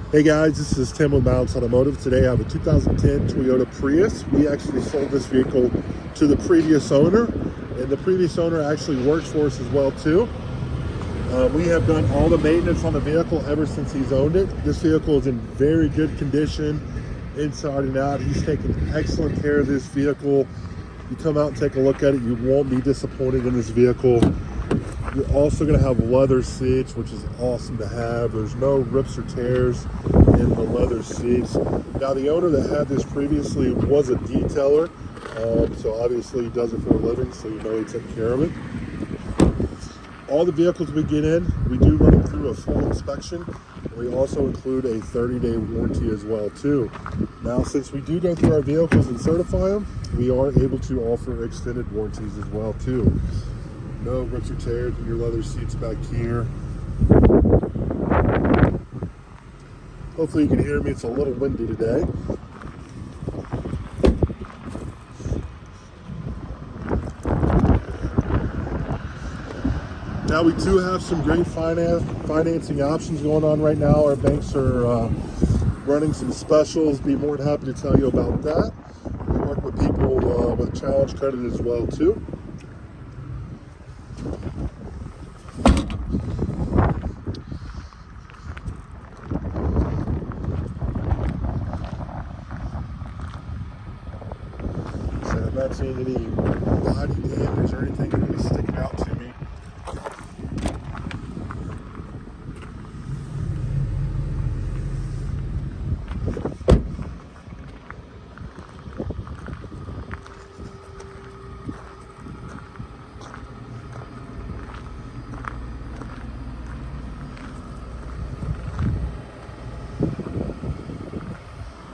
Hey guys, this is Tim with Mounts Automotive. Today I have a 2010 Toyota Prius. We actually sold this vehicle to the previous owner, and the previous owner actually works for us as well too. We have done all the maintenance on the vehicle ever since he's owned it. This vehicle is in very good condition, inside and out. He's taken excellent care of this vehicle. You come out and take a look at it, you won't be disappointed in this vehicle. You're also going to have leather seats, which is awesome to have. There's no rips or tears in the leather seats. Now, the owner that had this previously was a detailer, so obviously he does it for a living, so you know he took care of it. All the vehicles we get in, we do run them through a full inspection. We also include a 30-day warranty as well too. Now, since we do go through our vehicles and certify them, we are able to offer extended warranties as well too. No rips or tears in your leather seats back here. Hopefully you can hear me. It's a little windy today. Now, we do have some great financing options going on right now. Our banks are running some specials. Be more than happy to tell you about that. We work with people with challenge credit as well too. So I'm not seeing any body damage or anything really sticking out to me.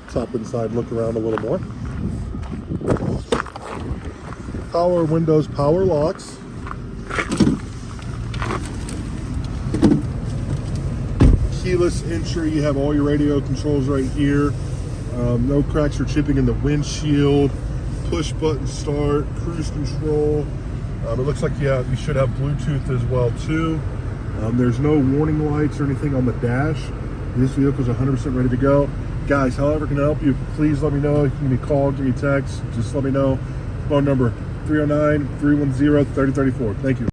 Top inside, look around a little more. Power windows, power locks. Keyless entry, you have all your radio controls right here. No cracks or chipping in the windshield. Push button start, cruise control. It looks like you should have Bluetooth as well too. There's no warning lights or anything on the dash. This vehicle is 100% ready to go. Guys, however can I help you, please let me know. You can give me a call, give me a text, just let me know. Phone number 309-310-3034. Thank you.